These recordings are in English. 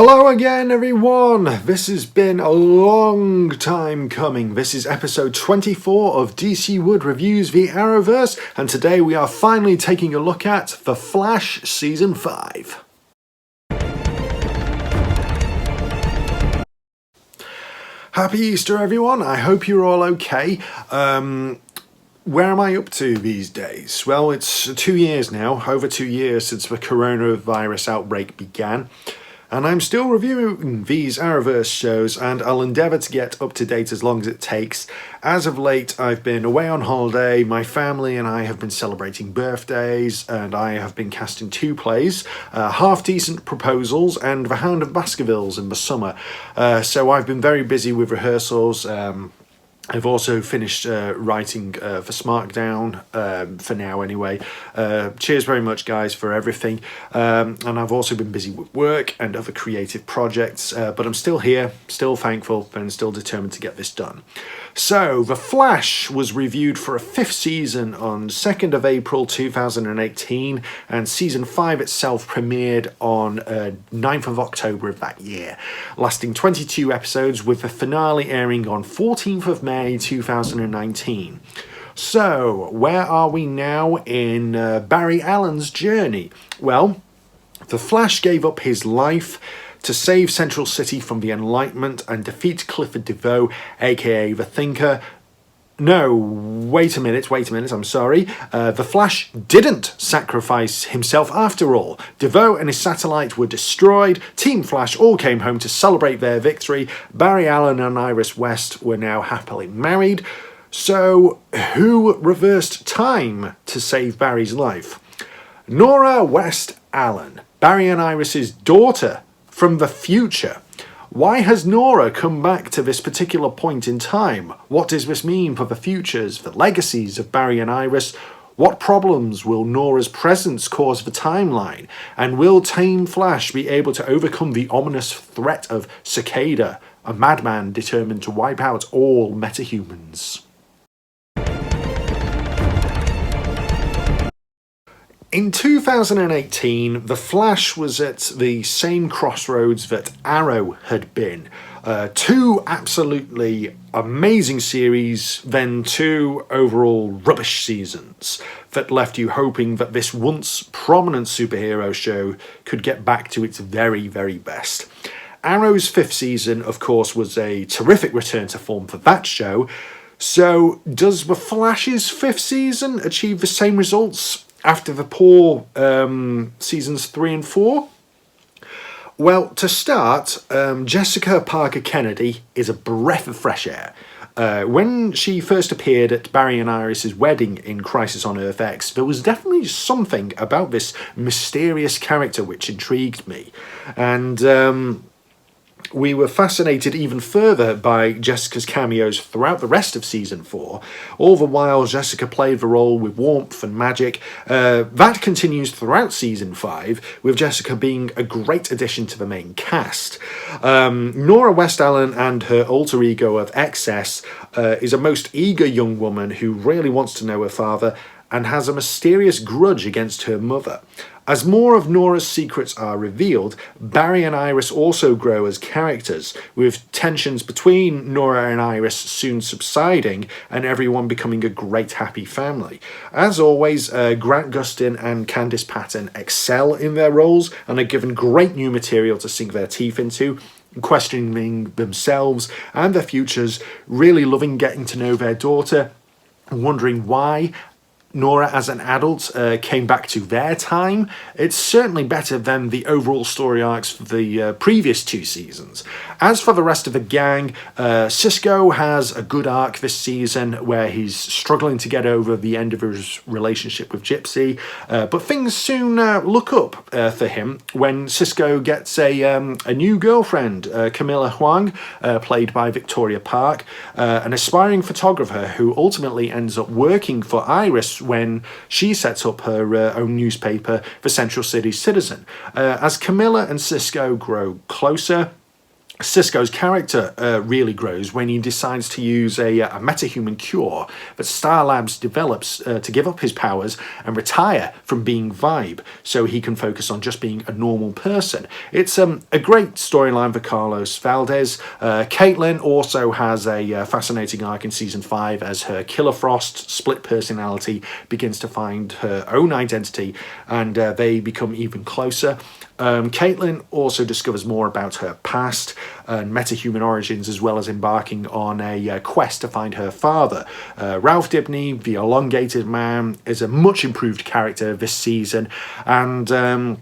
Hello again, everyone. This has been a long time coming. This is episode 24 of DC Wood Reviews the Arrowverse, and today we are finally taking a look at The Flash Season 5. Happy Easter, everyone. I hope you're all okay. Where am I up to these days? Well, it's 2 years now, over 2 years since the coronavirus outbreak began. And I'm still reviewing these Arrowverse shows, and I'll endeavour to get up to date as long as it takes. As of late, I've been away on holiday, my family and I have been celebrating birthdays, and I have been casting 2 plays, Half Decent Proposals and The Hound of Baskervilles in the summer. So I've been very busy with rehearsals. I've also finished writing for Smartdown, for now anyway. Cheers very much, guys, for everything. And I've also been busy with work and other creative projects, but I'm still here, still thankful, and still determined to get this done. So, The Flash was reviewed for a 5th season on 2nd of April 2018, and Season 5 itself premiered on 9th of October of that year, lasting 22 episodes, with the finale airing on 14th of May 2019. So, where are we now in Barry Allen's journey? Well, The Flash gave up his life to save Central City from the Enlightenment and defeat Clifford DeVoe, aka The Thinker. No, wait a minute, I'm sorry. The Flash didn't sacrifice himself after all. DeVoe and his satellite were destroyed. Team Flash all came home to celebrate their victory. Barry Allen and Iris West were now happily married. So, who reversed time to save Barry's life? Nora West Allen, Barry and Iris's daughter from the future. Why has Nora come back to this particular point in time? What does this mean for the futures, the legacies of Barry and Iris? What problems will Nora's presence cause the timeline? And will Team Flash be able to overcome the ominous threat of Cicada, a madman determined to wipe out all metahumans? In 2018, The Flash was at the same crossroads that Arrow had been. 2 absolutely amazing series, then 2 overall rubbish seasons that left you hoping that this once prominent superhero show could get back to its very, very best. Arrow's 5th season, of course, was a terrific return to form for that show. So, does The Flash's 5th season achieve the same results after the poor seasons 3 and 4? Well, to start, Jessica Parker Kennedy is a breath of fresh air. When she first appeared at Barry and Iris' wedding in Crisis on Earth X, there was definitely something about this mysterious character which intrigued me. And we were fascinated even further by Jessica's cameos throughout the rest of Season 4. All the while, Jessica played the role with warmth and magic. That continues throughout Season 5, with Jessica being a great addition to the main cast. Nora West Allen and her alter ego of XS is a most eager young woman who really wants to know her father and has a mysterious grudge against her mother. As more of Nora's secrets are revealed, Barry and Iris also grow as characters, with tensions between Nora and Iris soon subsiding and everyone becoming a great happy family. As always, Grant Gustin and Candice Patton excel in their roles and are given great new material to sink their teeth into, questioning themselves and their futures, really loving getting to know their daughter, wondering why Nora as an adult came back to their time. It's certainly better than the overall story arcs for the previous 2 seasons. As for the rest of the gang, Cisco has a good arc this season where he's struggling to get over the end of his relationship with Gypsy, but things soon look up for him when Cisco gets a new girlfriend, Camilla Huang, played by Victoria Park, an aspiring photographer who ultimately ends up working for Iris when she sets up her own newspaper, The Central City Citizen. As Camilla and Cisco grow closer, Cisco's character really grows when he decides to use a metahuman cure that Star Labs develops to give up his powers and retire from being Vibe so he can focus on just being a normal person. It's a great storyline for Carlos Valdez. Caitlin also has a fascinating arc in season 5 as her Killer Frost split personality begins to find her own identity, and they become even closer. Caitlin also discovers more about her past and metahuman origins, as well as embarking on a quest to find her father. Ralph Dibny, the elongated man, is a much improved character this season, and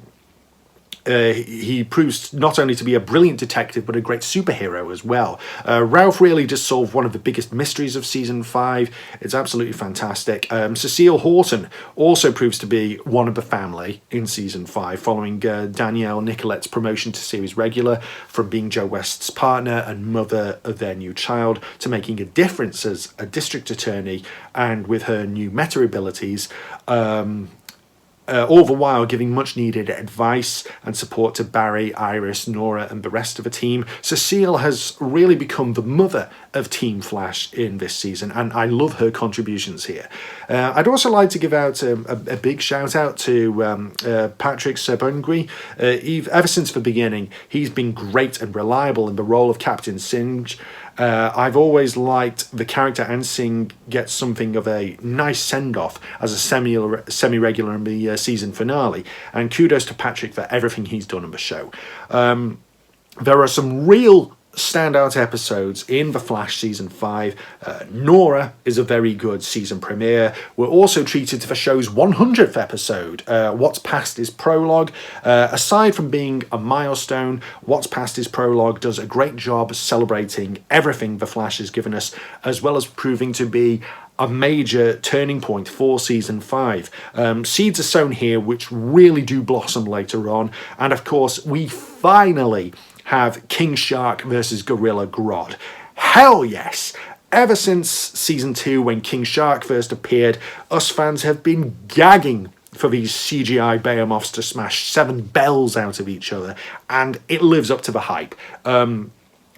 he proves not only to be a brilliant detective but a great superhero as well. Ralph really just solved one of the biggest mysteries of season 5. It's absolutely fantastic. Cecile Horton also proves to be one of the family in season 5, following Danielle Nicolette's promotion to series regular from being Joe West's partner and mother of their new child to making a difference as a district attorney, and with her new meta abilities. All the while giving much needed advice and support to Barry, Iris, Nora and the rest of the team. Cecile has really become the mother of Team Flash in this season, and I love her contributions here. I'd also like to give out a big shout out to Patrick Sebungui. Ever since the beginning, he's been great and reliable in the role of Captain Singe. I've always liked the character, and Singh gets something of a nice send-off as a semi-regular in the season finale, and kudos to Patrick for everything he's done on the show. There are some real standout episodes in The Flash season 5. Nora is a very good season premiere. We're also treated to the show's 100th episode. What's Past is Prologue. Aside from being a milestone, What's Past is Prologue does a great job celebrating everything The Flash has given us, as well as proving to be a major turning point for season 5. Seeds are sown here which really do blossom later on, and of course we finally have King Shark versus Gorilla Grodd. Hell yes! Ever since season 2, when King Shark first appeared, us fans have been gagging for these CGI behemoths to smash 7 bells out of each other, and it lives up to the hype.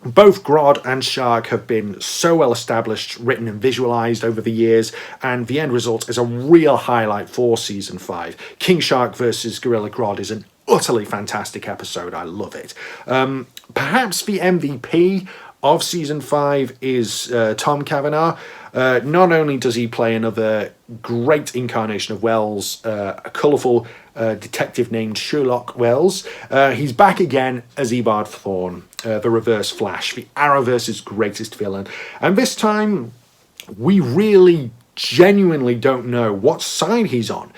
Both Grodd and Shark have been so well established, written and visualized over the years, and the end result is a real highlight for season 5. King Shark versus Gorilla Grodd is an utterly fantastic episode. I love it. Perhaps the MVP of season 5 is Tom Cavanaugh. Not only does he play another great incarnation of Wells, a colourful detective named Sherlock Wells, he's back again as Eobard Thawne, the Reverse Flash, the Arrowverse's greatest villain. And this time, we really genuinely don't know what side he's on.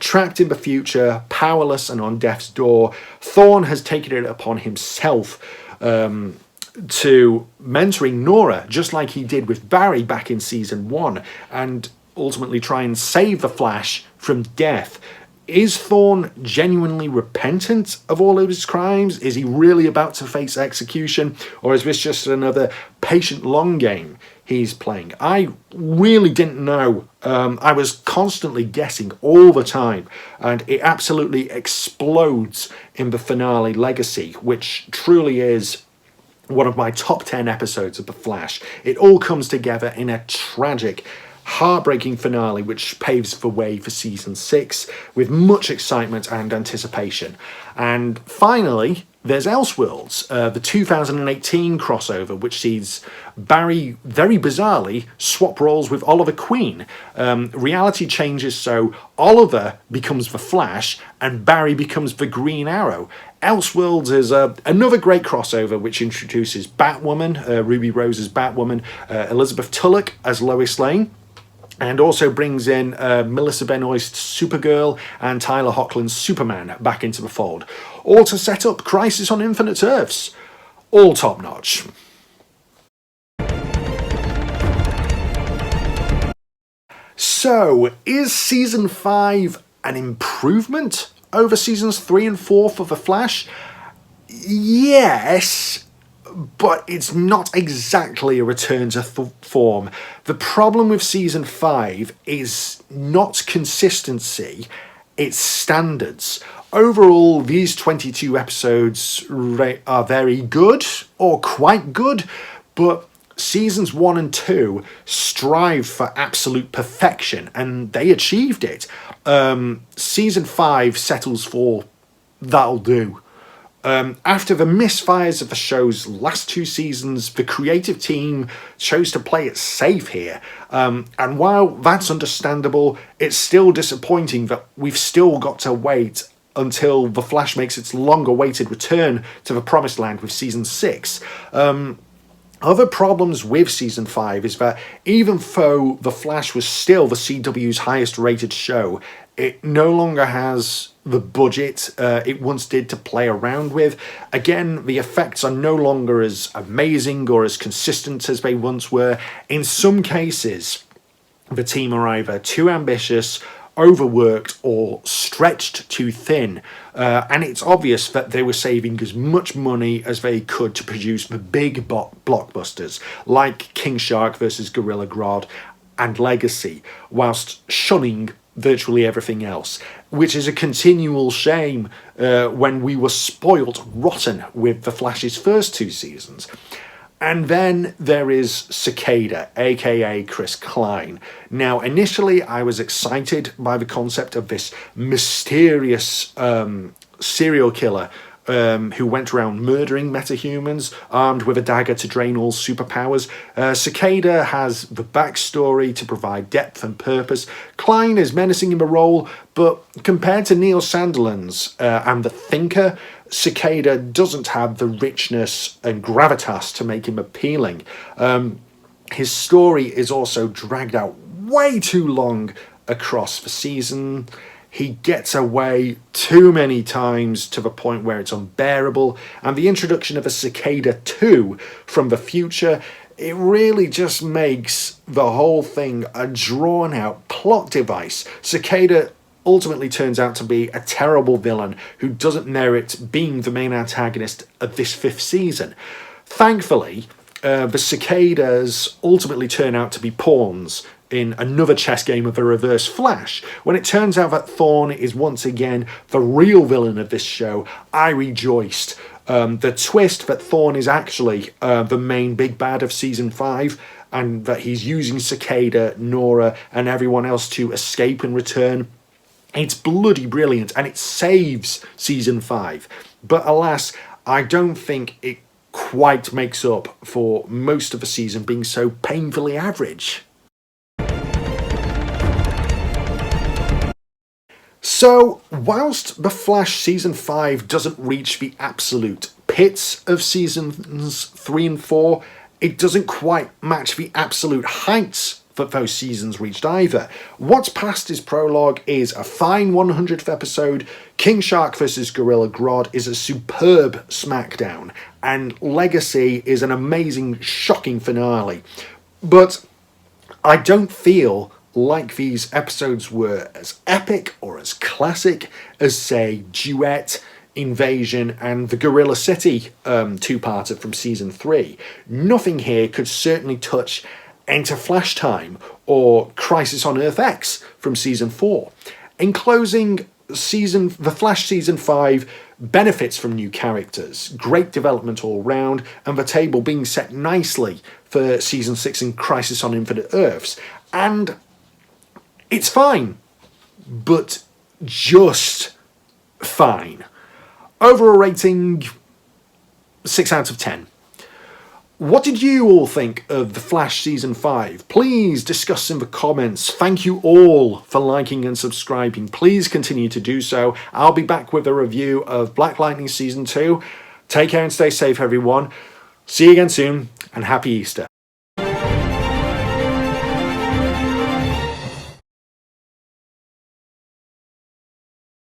Trapped in the future, powerless and on death's door, Thawne has taken it upon himself to mentoring Nora, just like he did with Barry back in season 1, and ultimately try and save the Flash from death. Is Thawne genuinely repentant of all of his crimes? Is he really about to face execution? Or is this just another patient long game he's playing? I really didn't know. I was constantly guessing all the time, and it absolutely explodes in the finale Legacy, which truly is one of my top 10 episodes of The Flash. It all comes together in a tragic, heartbreaking finale which paves the way for season 6 with much excitement and anticipation. And finally, there's Elseworlds, the 2018 crossover, which sees Barry very bizarrely swap roles with Oliver Queen. Reality changes, so Oliver becomes the Flash and Barry becomes the Green Arrow. Elseworlds is another great crossover which introduces Batwoman, Ruby Rose's Batwoman, Elizabeth Tulloch as Lois Lane, and also brings in Melissa Benoist's Supergirl and Tyler Hoechlin's Superman back into the fold. All to set up Crisis on Infinite Earths. All top notch. So, is season 5 an improvement over seasons 3 and 4 for The Flash? Yes, but it's not exactly a return to form. The problem with season 5 is not consistency, its standards. Overall, these 22 episodes are very good, or quite good, but seasons 1 and 2 strive for absolute perfection, and they achieved it. Season 5 settles for that'll do. After the misfires of the show's last 2 seasons, the creative team chose to play it safe here. And while that's understandable, it's still disappointing that we've still got to wait until The Flash makes its long-awaited return to the Promised Land with Season 6. Other problems with Season 5 is that even though The Flash was still the CW's highest rated show, it no longer has the budget it once did to play around with. Again, the effects are no longer as amazing or as consistent as they once were. In some cases, the team are either too ambitious, overworked, or stretched too thin, and it's obvious that they were saving as much money as they could to produce the big blockbusters like King Shark vs. Gorilla Grodd and Legacy, whilst shunning virtually everything else, which is a continual shame when we were spoilt rotten with The Flash's first 2 seasons. And then there is Cicada, aka Chris Klein. Now, initially I was excited by the concept of this mysterious serial killer who went around murdering metahumans, armed with a dagger to drain all superpowers. Cicada has the backstory to provide depth and purpose. Klein is menacing in the role, but compared to Neil Sandilands and The Thinker, Cicada doesn't have the richness and gravitas to make him appealing. His story is also dragged out way too long across the season. He gets away too many times to the point where it's unbearable, and the introduction of a Cicada 2 from the future, it really just makes the whole thing a drawn-out plot device. Cicada ultimately turns out to be a terrible villain who doesn't merit being the main antagonist of this 5th season. Thankfully, the cicadas ultimately turn out to be pawns in another chess game of the Reverse Flash. When it turns out that Thorn is once again the real villain of this show, I rejoiced. The twist that Thorn is actually the main big bad of Season 5, and that he's using Cicada, Nora, and everyone else to escape and return, it's bloody brilliant, and it saves Season 5. But alas, I don't think it quite makes up for most of the season being so painfully average. So, whilst The Flash Season 5 doesn't reach the absolute pits of Seasons 3 and 4, it doesn't quite match the absolute heights that those seasons reached either. What's past his prologue is a fine 100th episode, King Shark vs. Gorilla Grodd is a superb smackdown, and Legacy is an amazing, shocking finale. But I don't feel like these episodes were as epic or as classic as, say, Duet, Invasion, and the Gorilla City two-parter from Season 3. Nothing here could certainly touch Enter Flash Time or Crisis on Earth X from Season 4. In closing, The Flash Season 5 benefits from new characters, great development all round, and the table being set nicely for Season 6 and Crisis on Infinite Earths. And it's fine, but just fine. Overall rating, 6 out of 10. What did you all think of The Flash Season 5? Please discuss in the comments. Thank you all for liking and subscribing. Please continue to do so. I'll be back with a review of Black Lightning Season 2. Take care and stay safe, everyone. See you again soon, and Happy Easter.